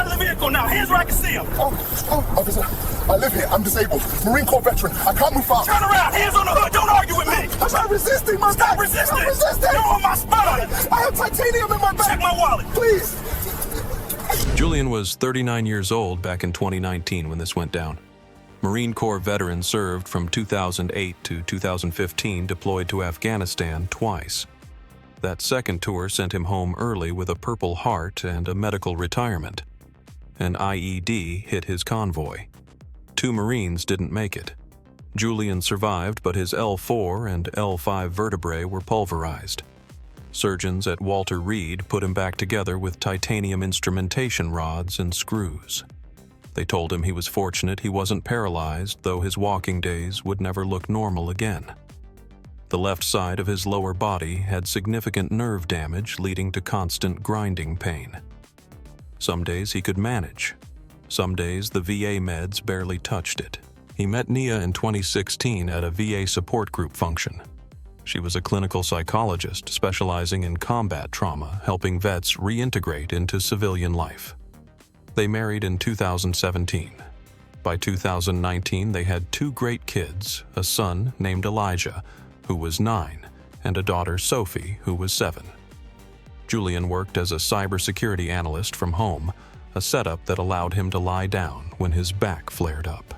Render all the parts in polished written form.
out of the vehicle now. Hands where I can see him. Officer, I live here. I'm disabled. Marine Corps veteran. I can't move fast. Turn around. Hands on the hood. Don't argue with me. I'm not resisting, my Stop back. resisting. I'm resisting. You're on my spine. I have titanium in my back. Check my wallet. Please. Julian was 39 years old back in 2019 when this went down. Marine Corps veteran, served from 2008 to 2015, deployed to Afghanistan twice. That second tour sent him home early with a Purple Heart and a medical retirement. An IED hit his convoy. 2 Marines didn't make it. Julian survived, but his L4 and L5 vertebrae were pulverized. Surgeons at Walter Reed put him back together with titanium instrumentation rods and screws. They told him he was fortunate he wasn't paralyzed, though his walking days would never look normal again. The left side of his lower body had significant nerve damage, leading to constant grinding pain. Some days he could manage. Some days the VA meds barely touched it. He met Nia in 2016 at a VA support group function. She was a clinical psychologist specializing in combat trauma, helping vets reintegrate into civilian life. They married in 2017. By 2019, they had 2 great kids, a son named Elijah, who was 9, and a daughter, Sophie, who was 7. Julian worked as a cybersecurity analyst from home, a setup that allowed him to lie down when his back flared up.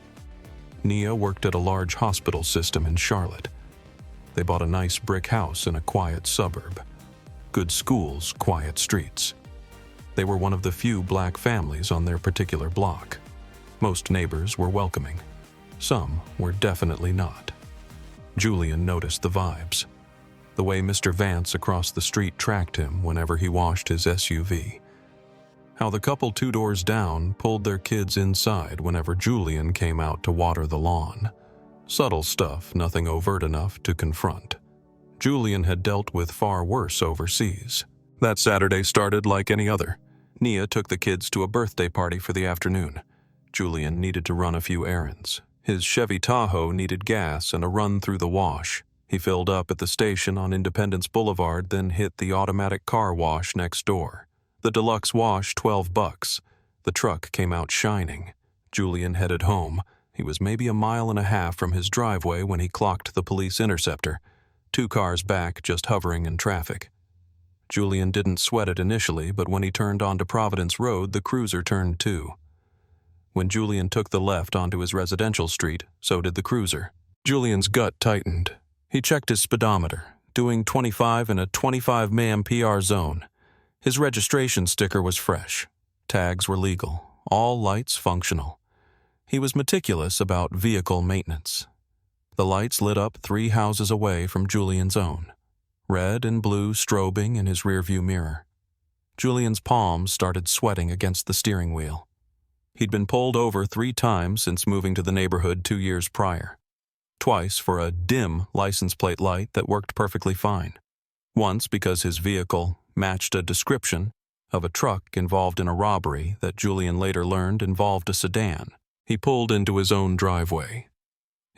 Nia worked at a large hospital system in Charlotte. They bought a nice brick house in a quiet suburb. Good schools, quiet streets. They were one of the few black families on their particular block. Most neighbors were welcoming. Some were definitely not. Julian noticed the vibes. The way Mr. Vance across the street tracked him whenever he washed his SUV. How the couple 2 doors down pulled their kids inside whenever Julian came out to water the lawn. Subtle stuff, nothing overt enough to confront. Julian had dealt with far worse overseas. That Saturday started like any other. Nia took the kids to a birthday party for the afternoon. Julian needed to run a few errands. His Chevy Tahoe needed gas and a run through the wash. He filled up at the station on Independence Boulevard, then hit the automatic car wash next door. The deluxe wash, $12. The truck came out shining. Julian headed home. He was maybe a mile and a half from his driveway when he clocked the police interceptor. 2 cars back, just hovering in traffic. Julian didn't sweat it initially, but when he turned onto Providence Road, the cruiser turned too. When Julian took the left onto his residential street, so did the cruiser. Julian's gut tightened. He checked his speedometer, doing 25 in a 25 mph zone. His registration sticker was fresh. Tags were legal. All lights functional. He was meticulous about vehicle maintenance. The lights lit up 3 houses away from Julian's own. Red and blue strobing in his rearview mirror. Julian's palms started sweating against the steering wheel. He'd been pulled over 3 times since moving to the neighborhood 2 years prior. Twice for a dim license plate light that worked perfectly fine. Once because his vehicle matched a description of a truck involved in a robbery that Julian later learned involved a sedan. He pulled into his own driveway.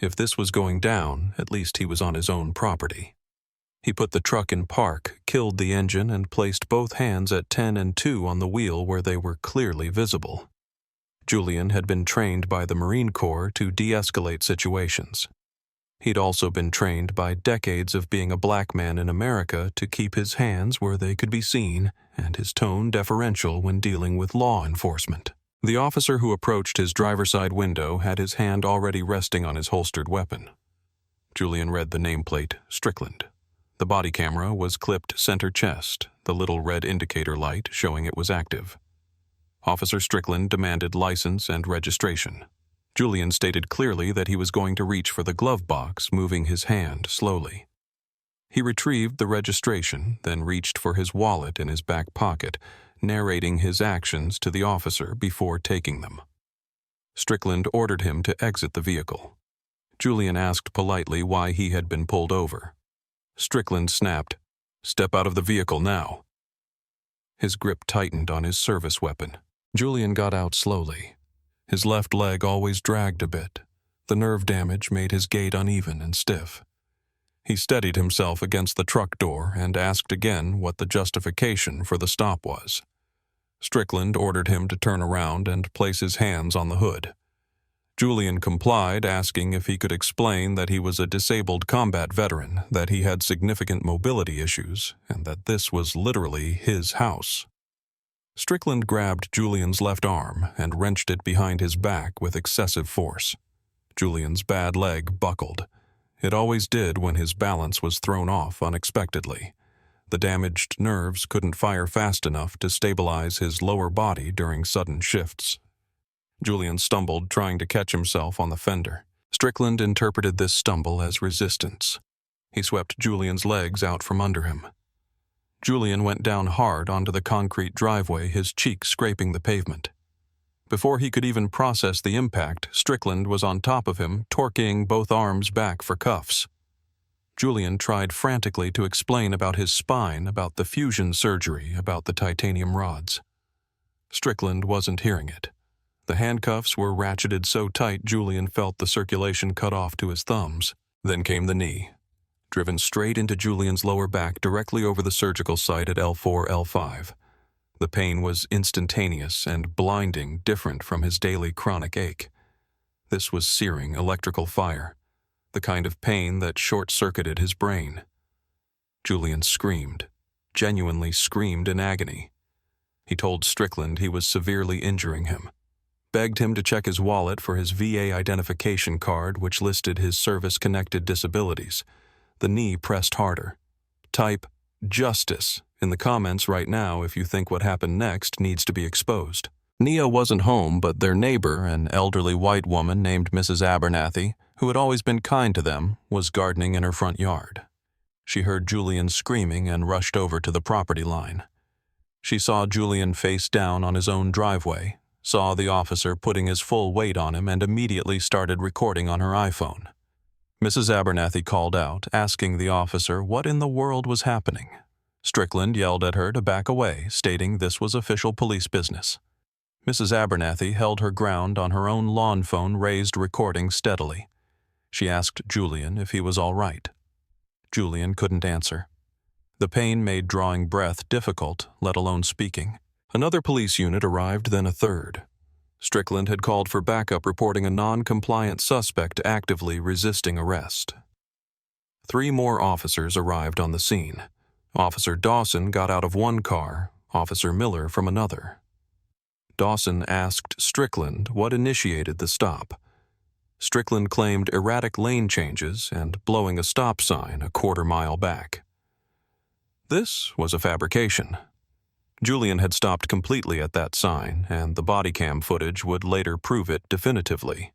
If this was going down, at least he was on his own property. He put the truck in park, killed the engine, and placed both hands at 10 and 2 on the wheel where they were clearly visible. Julian had been trained by the Marine Corps to de-escalate situations. He'd also been trained by decades of being a black man in America to keep his hands where they could be seen and his tone deferential when dealing with law enforcement. The officer who approached his driver's side window had his hand already resting on his holstered weapon. Julian read the nameplate, Strickland. The body camera was clipped center chest, the little red indicator light showing it was active. Officer Strickland demanded license and registration. Julian stated clearly that he was going to reach for the glove box, moving his hand slowly. He retrieved the registration, then reached for his wallet in his back pocket, narrating his actions to the officer before taking them. Strickland ordered him to exit the vehicle. Julian asked politely why he had been pulled over. Strickland snapped, "Step out of the vehicle now." His grip tightened on his service weapon. Julian got out slowly. His left leg always dragged a bit. The nerve damage made his gait uneven and stiff. He steadied himself against the truck door and asked again what the justification for the stop was. Strickland ordered him to turn around and place his hands on the hood. Julian complied, asking if he could explain that he was a disabled combat veteran, that he had significant mobility issues, and that this was literally his house. Strickland grabbed Julian's left arm and wrenched it behind his back with excessive force. Julian's bad leg buckled. It always did when his balance was thrown off unexpectedly. The damaged nerves couldn't fire fast enough to stabilize his lower body during sudden shifts. Julian stumbled, trying to catch himself on the fender. Strickland interpreted this stumble as resistance. He swept Julian's legs out from under him. Julian went down hard onto the concrete driveway, his cheek scraping the pavement. Before he could even process the impact, Strickland was on top of him, torquing both arms back for cuffs. Julian tried frantically to explain about his spine, about the fusion surgery, about the titanium rods. Strickland wasn't hearing it. The handcuffs were ratcheted so tight Julian felt the circulation cut off to his thumbs. Then came the knee, driven straight into Julian's lower back directly over the surgical site at L4, L5. The pain was instantaneous and blinding, different from his daily chronic ache. This was searing electrical fire, the kind of pain that short-circuited his brain. Julian screamed, genuinely screamed in agony. He told Strickland he was severely injuring him, begged him to check his wallet for his VA identification card, which listed his service-connected disabilities. The knee pressed harder. Type "justice" in the comments right now if you think what happened next needs to be exposed. Nia wasn't home, but their neighbor, an elderly white woman named Mrs. Abernathy, who had always been kind to them, was gardening in her front yard. She heard Julian screaming and rushed over to the property line. She saw Julian face down on his own driveway, saw the officer putting his full weight on him, and immediately started recording on her iPhone. Mrs. Abernathy called out, asking the officer what in the world was happening. Strickland yelled at her to back away, stating this was official police business. Mrs. Abernathy held her ground on her own lawn phone, raised, recording steadily. She asked Julian if he was all right. Julian couldn't answer. The pain made drawing breath difficult, let alone speaking. Another police unit arrived, then a third. Strickland had called for backup, reporting a non-compliant suspect actively resisting arrest. 3 more officers arrived on the scene. Officer Dawson got out of one car, Officer Miller from another. Dawson asked Strickland what initiated the stop. Strickland claimed erratic lane changes and blowing a stop sign a quarter-mile back. This was a fabrication. Julian had stopped completely at that sign, and the body cam footage would later prove it definitively.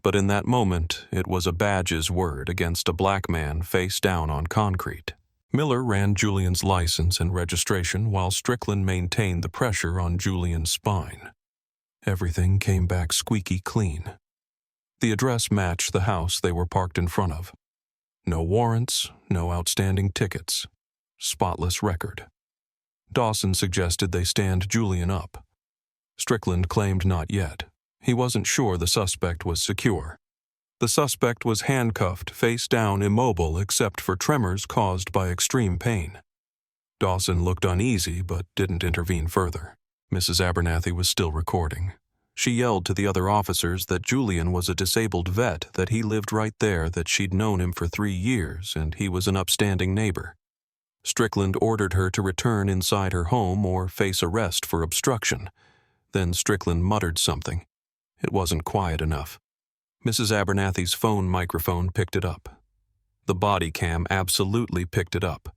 But in that moment, it was a badge's word against a black man face down on concrete. Miller ran Julian's license and registration while Strickland maintained the pressure on Julian's spine. Everything came back squeaky clean. The address matched the house they were parked in front of. No warrants, no outstanding tickets. Spotless record. Dawson suggested they stand Julian up. Strickland claimed not yet. He wasn't sure the suspect was secure. The suspect was handcuffed, face down, immobile except for tremors caused by extreme pain. Dawson looked uneasy but didn't intervene further. Mrs. Abernathy was still recording. She yelled to the other officers that Julian was a disabled vet, that he lived right there, that she'd known him for 3 years, and he was an upstanding neighbor. Strickland ordered her to return inside her home or face arrest for obstruction. Then Strickland muttered something. It wasn't quiet enough. Mrs. Abernathy's phone microphone picked it up. The body cam absolutely picked it up.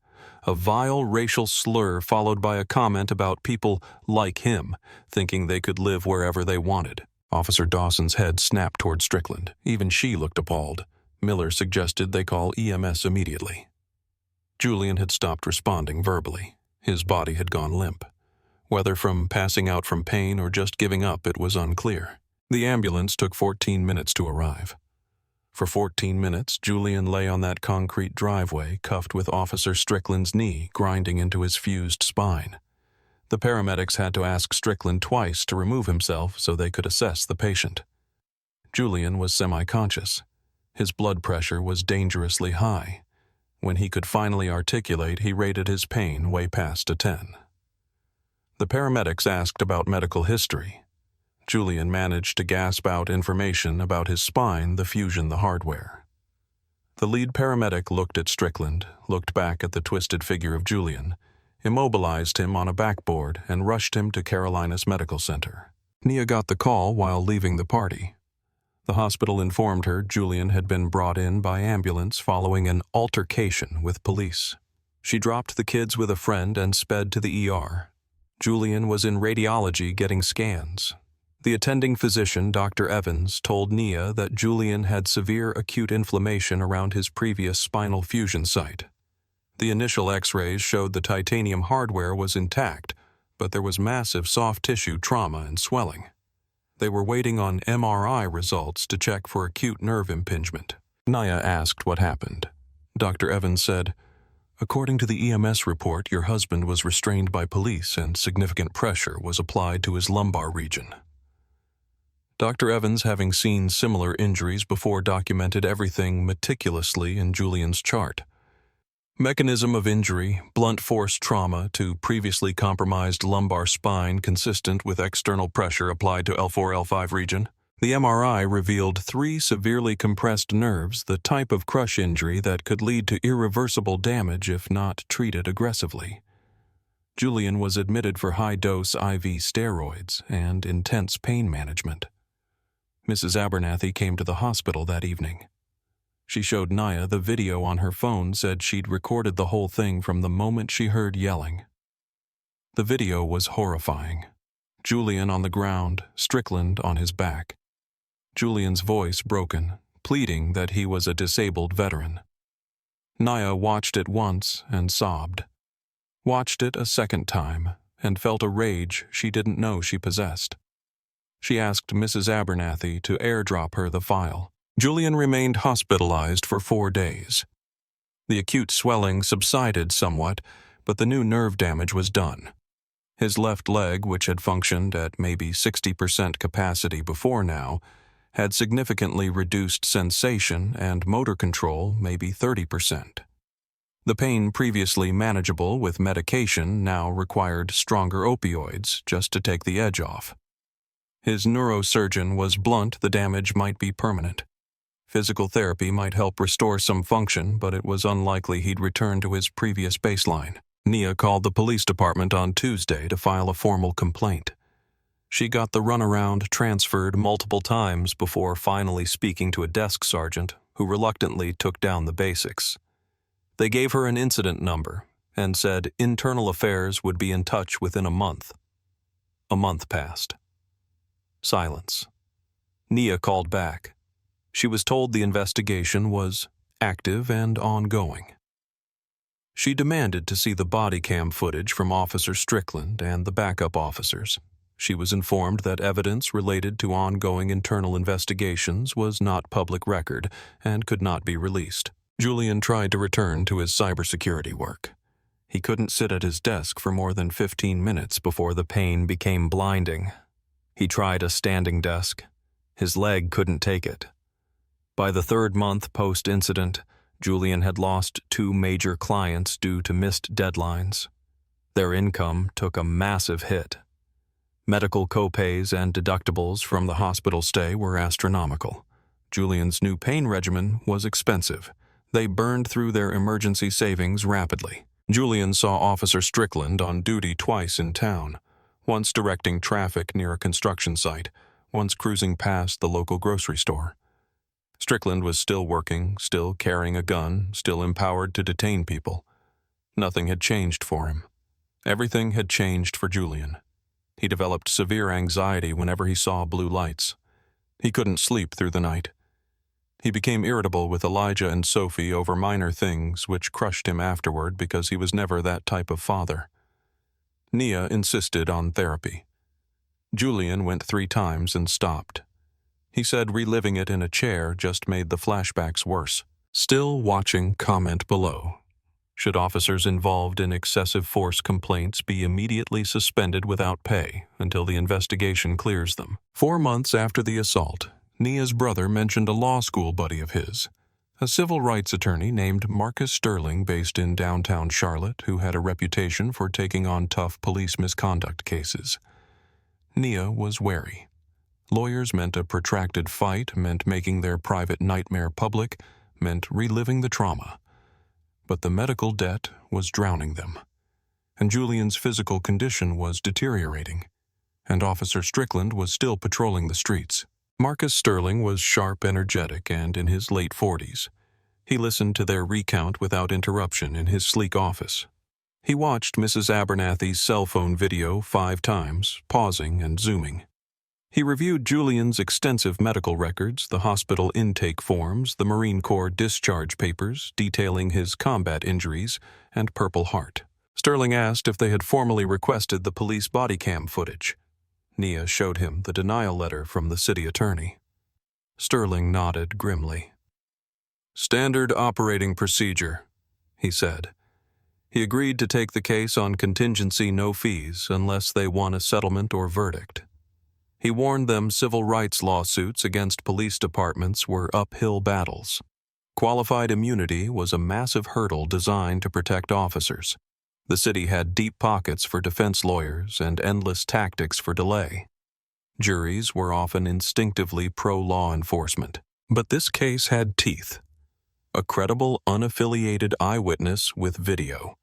A vile racial slur followed by a comment about people like him, thinking they could live wherever they wanted. Officer Dawson's head snapped toward Strickland. Even she looked appalled. Miller suggested they call EMS immediately. Julian had stopped responding verbally. His body had gone limp. Whether from passing out from pain or just giving up, it was unclear. The ambulance took 14 minutes to arrive. For 14 minutes, Julian lay on that concrete driveway, cuffed with Officer Strickland's knee grinding into his fused spine. The paramedics had to ask Strickland twice to remove himself so they could assess the patient. Julian was semi-conscious. His blood pressure was dangerously high. When he could finally articulate, he rated his pain way past a 10. The paramedics asked about medical history. Julian managed to gasp out information about his spine, the fusion, the hardware. The lead paramedic looked at Strickland, looked back at the twisted figure of Julian, immobilized him on a backboard, and rushed him to Carolinas Medical Center. Nia got the call while leaving the party. The hospital informed her Julian had been brought in by ambulance following an altercation with police. She dropped the kids with a friend and sped to the ER. Julian was in radiology getting scans. The attending physician, Dr. Evans, told Nia that Julian had severe acute inflammation around his previous spinal fusion site. The initial X-rays showed the titanium hardware was intact, but there was massive soft tissue trauma and swelling. They were waiting on MRI results to check for acute nerve impingement. Nia asked what happened. Dr. Evans said, "According to the EMS report, your husband was restrained by police and significant pressure was applied to his lumbar region." Dr. Evans, having seen similar injuries before, documented everything meticulously in Julian's chart. Mechanism of injury, blunt force trauma to previously compromised lumbar spine consistent with external pressure applied to L4, L5 region. The MRI revealed 3 severely compressed nerves, the type of crush injury that could lead to irreversible damage if not treated aggressively. Julian was admitted for high-dose IV steroids and intense pain management. Mrs. Abernathy came to the hospital that evening. She showed Nia the video on her phone, said she'd recorded the whole thing from the moment she heard yelling. The video was horrifying. Julian on the ground, Strickland on his back. Julian's voice broken, pleading that he was a disabled veteran. Nia watched it once and sobbed. Watched it a second time and felt a rage she didn't know she possessed. She asked Mrs. Abernathy to airdrop her the file. Julian remained hospitalized for 4 days. The acute swelling subsided somewhat, but the new nerve damage was done. His left leg, which had functioned at maybe 60% capacity before now, had significantly reduced sensation and motor control, maybe 30%. The pain previously manageable with medication now required stronger opioids just to take the edge off. His neurosurgeon was blunt the damage might be permanent. Physical therapy might help restore some function, but it was unlikely he'd return to his previous baseline. Nia called the police department on Tuesday to file a formal complaint. She got the runaround transferred multiple times before finally speaking to a desk sergeant who reluctantly took down the basics. They gave her an incident number and said internal affairs would be in touch within a month. A month passed. Silence. Nia called back. She was told the investigation was active and ongoing. She demanded to see the body cam footage from Officer Strickland and the backup officers. She was informed that evidence related to ongoing internal investigations was not public record and could not be released. Julian tried to return to his cybersecurity work. He couldn't sit at his desk for more than 15 minutes before the pain became blinding. He tried a standing desk. His leg couldn't take it. By the 3rd month post-incident, Julian had lost 2 major clients due to missed deadlines. Their income took a massive hit. Medical copays and deductibles from the hospital stay were astronomical. Julian's new pain regimen was expensive. They burned through their emergency savings rapidly. Julian saw Officer Strickland on duty twice in town, once directing traffic near a construction site, once cruising past the local grocery store. Strickland was still working, still carrying a gun, still empowered to detain people. Nothing had changed for him. Everything had changed for Julian. He developed severe anxiety whenever he saw blue lights. He couldn't sleep through the night. He became irritable with Elijah and Sophie over minor things, which crushed him afterward because he was never that type of father. Nia insisted on therapy. Julian went 3 times and stopped. He said reliving it in a chair just made the flashbacks worse. Still watching, comment below. Should officers involved in excessive force complaints be immediately suspended without pay until the investigation clears them? 4 months after the assault, Nia's brother mentioned a law school buddy of his, a civil rights attorney named Marcus Sterling based in downtown Charlotte who had a reputation for taking on tough police misconduct cases. Nia was wary. Lawyers meant a protracted fight, meant making their private nightmare public, meant reliving the trauma. But the medical debt was drowning them. And Julian's physical condition was deteriorating. And Officer Strickland was still patrolling the streets. Marcus Sterling was sharp, energetic, and in his late 40s. He listened to their recount without interruption in his sleek office. He watched Mrs. Abernathy's cell phone video 5 times, pausing and zooming. He reviewed Julian's extensive medical records, the hospital intake forms, the Marine Corps discharge papers detailing his combat injuries, and Purple Heart. Sterling asked if they had formally requested the police body cam footage. Nia showed him the denial letter from the city attorney. Sterling nodded grimly. "Standard operating procedure," he said. He agreed to take the case on contingency no fees unless they won a settlement or verdict. He warned them civil rights lawsuits against police departments were uphill battles. Qualified immunity was a massive hurdle designed to protect officers. The city had deep pockets for defense lawyers and endless tactics for delay. Juries were often instinctively pro-law enforcement. But this case had teeth. A credible, unaffiliated eyewitness with video.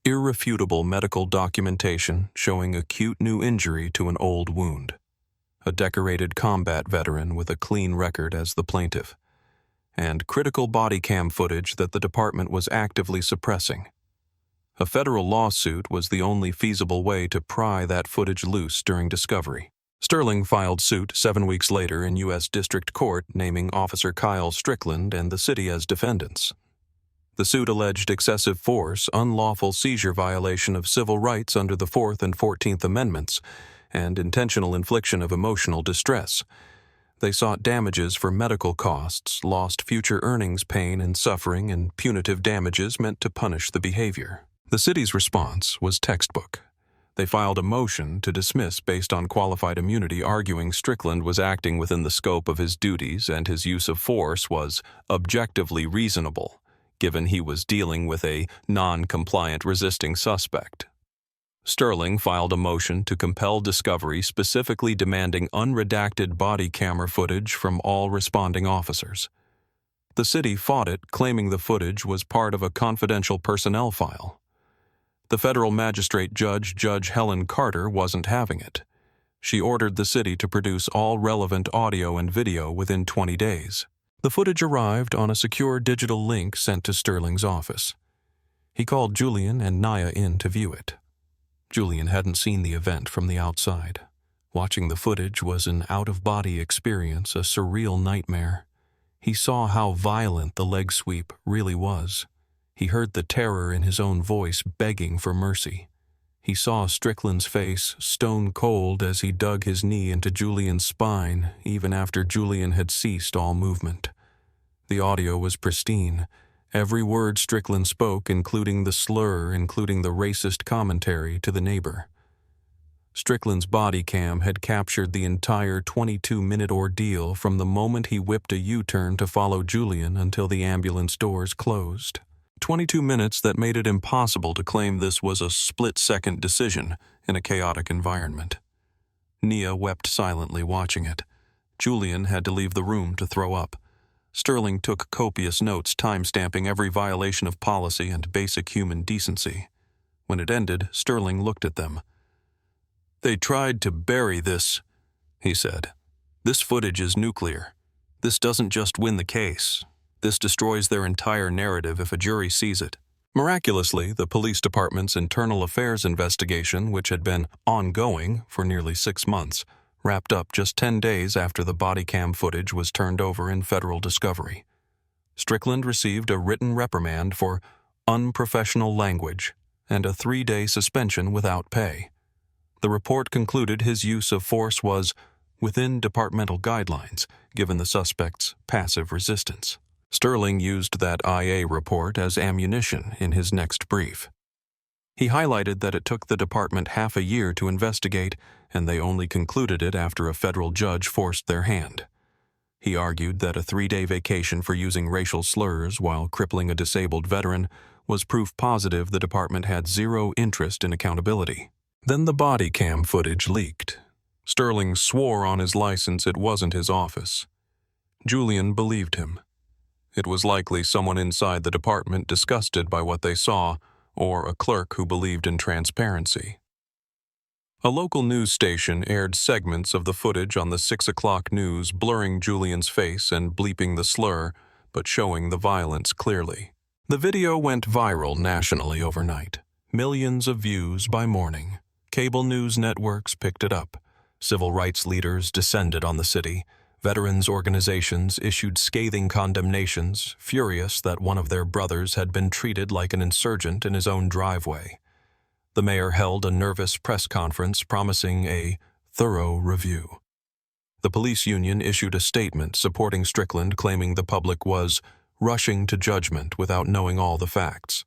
Irrefutable medical documentation showing acute new injury to an old wound. A decorated combat veteran with a clean record as the plaintiff. And critical body cam footage that the department was actively suppressing. A federal lawsuit was the only feasible way to pry that footage loose during discovery. Sterling filed suit 7 weeks later in U.S. District Court, naming Officer Kyle Strickland and the city as defendants. The suit alleged excessive force, unlawful seizure violation of civil rights under the 4th and 14th Amendments, and intentional infliction of emotional distress. They sought damages for medical costs, lost future earnings, pain and suffering, and punitive damages meant to punish the behavior. The city's response was textbook. They filed a motion to dismiss based on qualified immunity, arguing Strickland was acting within the scope of his duties and his use of force was objectively reasonable, given he was dealing with a non-compliant resisting suspect. Sterling filed a motion to compel discovery specifically demanding unredacted body camera footage from all responding officers. The city fought it, claiming the footage was part of a confidential personnel file. The federal magistrate judge, Judge Helen Carter, wasn't having it. She ordered the city to produce all relevant audio and video within 20 days. The footage arrived on a secure digital link sent to Sterling's office. He called Julian and Nia in to view it. Julian hadn't seen the event from the outside. Watching the footage was an out-of-body experience, a surreal nightmare. He saw how violent the leg sweep really was. He heard the terror in his own voice begging for mercy. He saw Strickland's face stone cold as he dug his knee into Julian's spine, even after Julian had ceased all movement. The audio was pristine. Every word Strickland spoke, including the slur, including the racist commentary to the neighbor. Strickland's body cam had captured the entire 22-minute ordeal from the moment he whipped a U-turn to follow Julian until the ambulance doors closed. 22 minutes that made it impossible to claim this was a split-second decision in a chaotic environment. Nia wept silently watching it. Julian had to leave the room to throw up. Sterling took copious notes time-stamping every violation of policy and basic human decency. When it ended, Sterling looked at them. "They tried to bury this," he said. "This footage is nuclear. This doesn't just win the case. This destroys their entire narrative if a jury sees it." Miraculously, the police department's internal affairs investigation, which had been ongoing for nearly 6 months, wrapped up just 10 days after the body cam footage was turned over in federal discovery. Strickland received a written reprimand for unprofessional language and a 3-day suspension without pay. The report concluded his use of force was within departmental guidelines, given the suspect's passive resistance. Sterling used that IA report as ammunition in his next brief. He highlighted that it took the department half a year to investigate, and they only concluded it after a federal judge forced their hand. He argued that a 3-day vacation for using racial slurs while crippling a disabled veteran was proof positive the department had zero interest in accountability. Then the body cam footage leaked. Sterling swore on his license it wasn't his office. Julian believed him. It was likely someone inside the department disgusted by what they saw, or a clerk who believed in transparency. A local news station aired segments of the footage on the 6 o'clock news, blurring Julian's face and bleeping the slur, but showing the violence clearly. The video went viral nationally overnight. Millions of views by morning. Cable news networks picked it up. Civil rights leaders descended on the city. Veterans organizations issued scathing condemnations, furious that one of their brothers had been treated like an insurgent in his own driveway. The mayor held a nervous press conference promising a thorough review. The police union issued a statement supporting Strickland, claiming the public was rushing to judgment without knowing all the facts.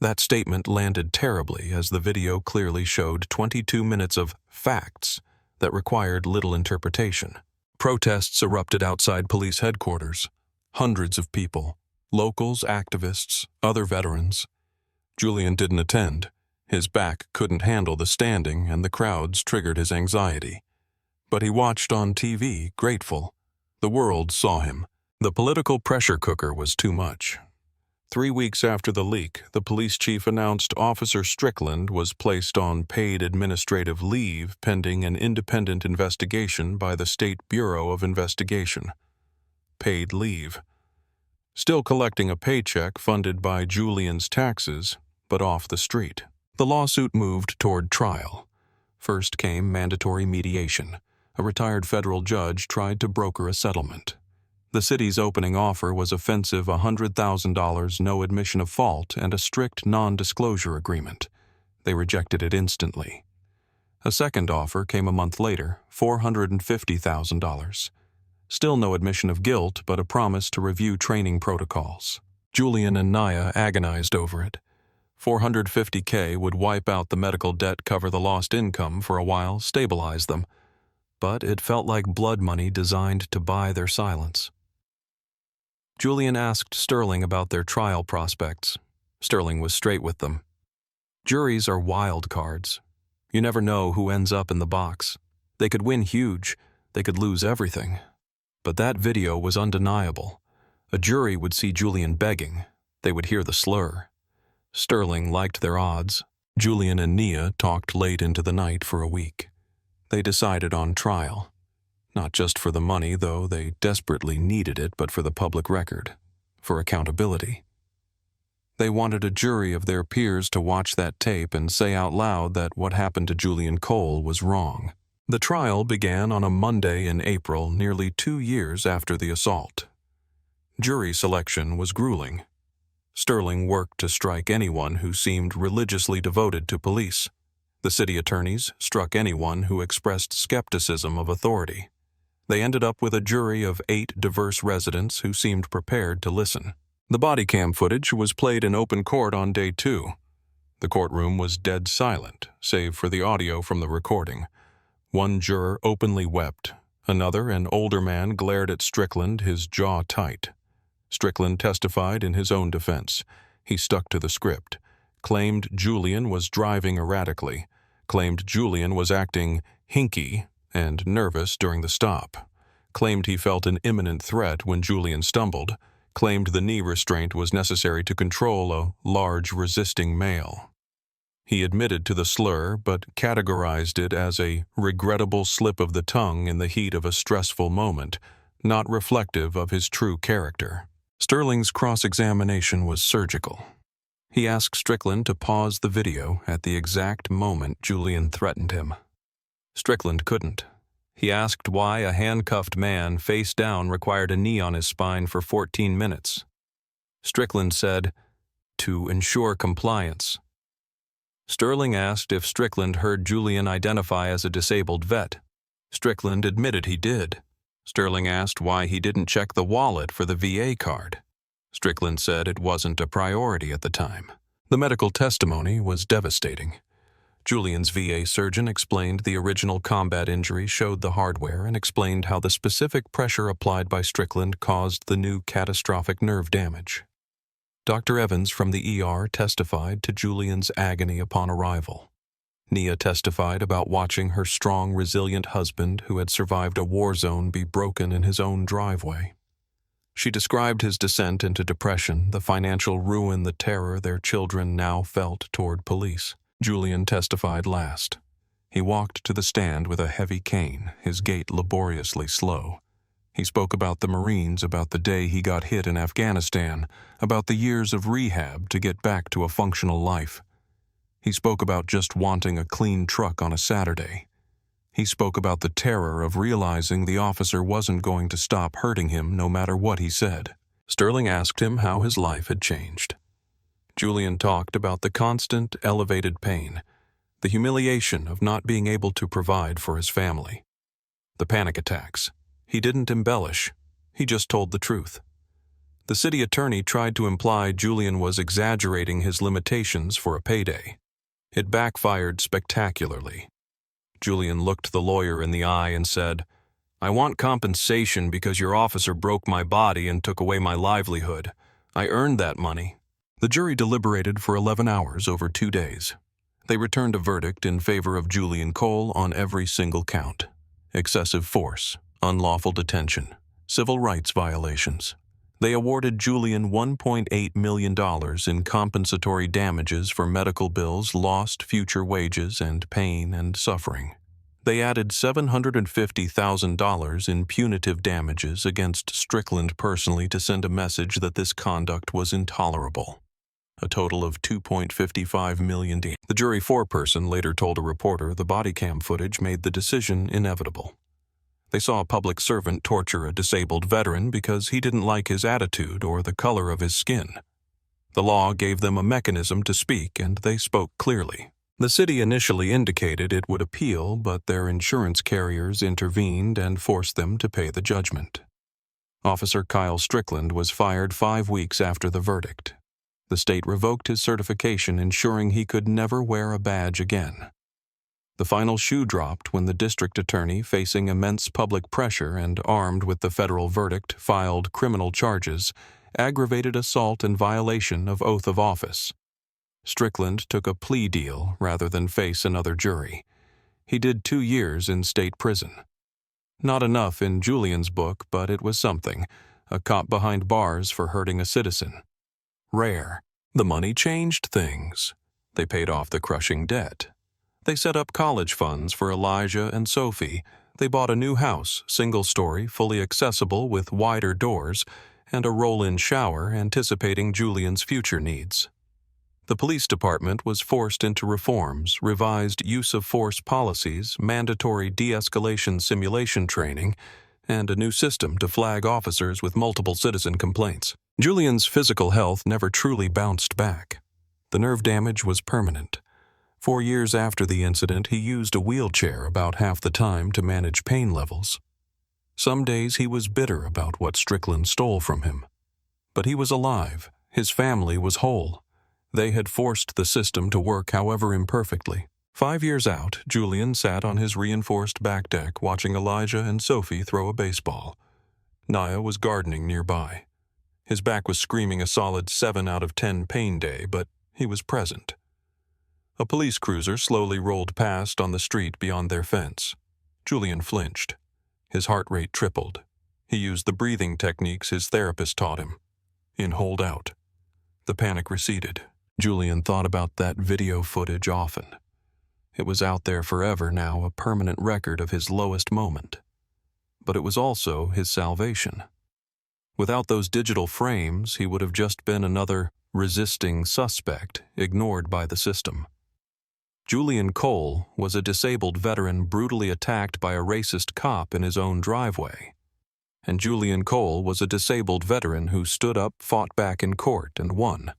That statement landed terribly, as the video clearly showed 22 minutes of facts that required little interpretation. Protests erupted outside police headquarters. Hundreds of people, locals, activists, other veterans. Julian didn't attend. His back couldn't handle the standing, and the crowds triggered his anxiety. But he watched on TV, grateful. The world saw him. The political pressure cooker was too much. 3 weeks after the leak, the police chief announced Officer Strickland was placed on paid administrative leave pending an independent investigation by the State Bureau of Investigation. Paid leave. Still collecting a paycheck funded by Julian's taxes, but off the street. The lawsuit moved toward trial. First came mandatory mediation. A retired federal judge tried to broker a settlement. The city's opening offer was offensive $100,000, no admission of fault, and a strict non-disclosure agreement. They rejected it instantly. A second offer came a month later, $450,000. Still no admission of guilt, but a promise to review training protocols. Julian and Nia agonized over it. $450K would wipe out the medical debt, cover the lost income for a while, stabilize them. But it felt like blood money designed to buy their silence. Julian asked Sterling about their trial prospects. Sterling was straight with them. Juries are wild cards. You never know who ends up in the box. They could win huge. They could lose everything. But that video was undeniable. A jury would see Julian begging. They would hear the slur. Sterling liked their odds. Julian and Nia talked late into the night for a week. They decided on trial. Not just for the money, though they desperately needed it, but for the public record, for accountability. They wanted a jury of their peers to watch that tape and say out loud that what happened to Julian Cole was wrong. The trial began on a Monday in April, nearly 2 years after the assault. Jury selection was grueling. Sterling worked to strike anyone who seemed religiously devoted to police. The city attorneys struck anyone who expressed skepticism of authority. They ended up with a jury of 8 diverse residents who seemed prepared to listen. The body cam footage was played in open court on day 2. The courtroom was dead silent, save for the audio from the recording. One juror openly wept. Another, an older man, glared at Strickland, his jaw tight. Strickland testified in his own defense. He stuck to the script. Claimed Julian was driving erratically. Claimed Julian was acting hinky and nervous during the stop. Claimed he felt an imminent threat when Julian stumbled. Claimed the knee restraint was necessary to control a large resisting male. He admitted to the slur, but categorized it as a regrettable slip of the tongue in the heat of a stressful moment, not reflective of his true character. Sterling's cross-examination was surgical. He asked Strickland to pause the video at the exact moment Julian threatened him. Strickland couldn't. He asked why a handcuffed man face down required a knee on his spine for 14 minutes. Strickland said, "To ensure compliance." Sterling asked if Strickland heard Julian identify as a disabled vet. Strickland admitted he did. Sterling asked why he didn't check the wallet for the VA card. Strickland said it wasn't a priority at the time. The medical testimony was devastating. Julian's VA surgeon explained the original combat injury showed the hardware and explained how the specific pressure applied by Strickland caused the new catastrophic nerve damage. Dr. Evans from the ER testified to Julian's agony upon arrival. Nia testified about watching her strong, resilient husband who had survived a war zone be broken in his own driveway. She described his descent into depression, the financial ruin, the terror their children now felt toward police. Julian testified last. He walked to the stand with a heavy cane, his gait laboriously slow. He spoke about the Marines, about the day he got hit in Afghanistan, about the years of rehab to get back to a functional life. He spoke about just wanting a clean truck on a Saturday. He spoke about the terror of realizing the officer wasn't going to stop hurting him no matter what he said. Sterling asked him how his life had changed. Julian talked about the constant, elevated pain, the humiliation of not being able to provide for his family, the panic attacks. He didn't embellish. He just told the truth. The city attorney tried to imply Julian was exaggerating his limitations for a payday. It backfired spectacularly. Julian looked the lawyer in the eye and said, "I want compensation because your officer broke my body and took away my livelihood. I earned that money." The jury deliberated for 11 hours over 2 days. They returned a verdict in favor of Julian Cole on every single count: excessive force, unlawful detention, civil rights violations. They awarded Julian $1.8 million in compensatory damages for medical bills, lost future wages, and pain and suffering. They added $750,000 in punitive damages against Strickland personally to send a message that this conduct was intolerable. A total of $2.55 million. The jury foreperson later told a reporter the body cam footage made the decision inevitable. They saw a public servant torture a disabled veteran because he didn't like his attitude or the color of his skin. The law gave them a mechanism to speak, and they spoke clearly. The city initially indicated it would appeal, but their insurance carriers intervened and forced them to pay the judgment. Officer Kyle Strickland was fired 5 weeks after the verdict. The state revoked his certification, ensuring he could never wear a badge again. The final shoe dropped when the district attorney, facing immense public pressure and armed with the federal verdict, filed criminal charges, aggravated assault and violation of oath of office. Strickland took a plea deal rather than face another jury. He did 2 years in state prison. Not enough in Julian's book, but it was something, a cop behind bars for hurting a citizen. Rare. The money changed things. They paid off the crushing debt. They set up college funds for Elijah and Sophie. They bought a new house, single-story, fully accessible with wider doors, and a roll-in shower anticipating Julian's future needs. The police department was forced into reforms, revised use-of-force policies, mandatory de-escalation simulation training, and a new system to flag officers with multiple citizen complaints. Julian's physical health never truly bounced back. The nerve damage was permanent. 4 years after the incident, he used a wheelchair about half the time to manage pain levels. Some days he was bitter about what Strickland stole from him. But he was alive. His family was whole. They had forced the system to work, however imperfectly. 5 years out, Julian sat on his reinforced back deck watching Elijah and Sophie throw a baseball. Nia was gardening nearby. His back was screaming a solid 7 out of 10 pain day, but he was present. A police cruiser slowly rolled past on the street beyond their fence. Julian flinched. His heart rate tripled. He used the breathing techniques his therapist taught him. In hold out. The panic receded. Julian thought about that video footage often. It was out there forever now, a permanent record of his lowest moment. But it was also his salvation. Without those digital frames, he would have just been another resisting suspect, ignored by the system. Julian Cole was a disabled veteran brutally attacked by a racist cop in his own driveway. And Julian Cole was a disabled veteran who stood up, fought back in court, and won.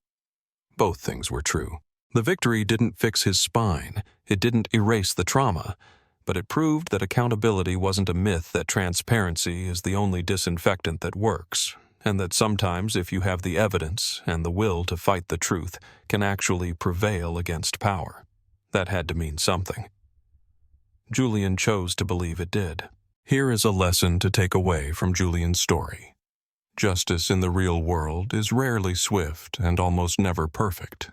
Both things were true. The victory didn't fix his spine, it didn't erase the trauma, but it proved that accountability wasn't a myth, that transparency is the only disinfectant that works, and that sometimes if you have the evidence and the will to fight the truth, can actually prevail against power. That had to mean something. Julian chose to believe it did. Here is a lesson to take away from Julian's story. Justice in the real world is rarely swift and almost never perfect.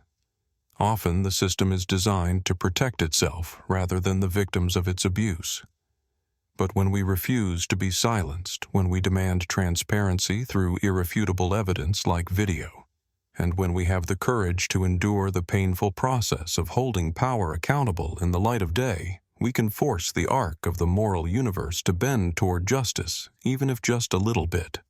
Often the system is designed to protect itself rather than the victims of its abuse. But when we refuse to be silenced, when we demand transparency through irrefutable evidence like video, and when we have the courage to endure the painful process of holding power accountable in the light of day, we can force the arc of the moral universe to bend toward justice, even if just a little bit.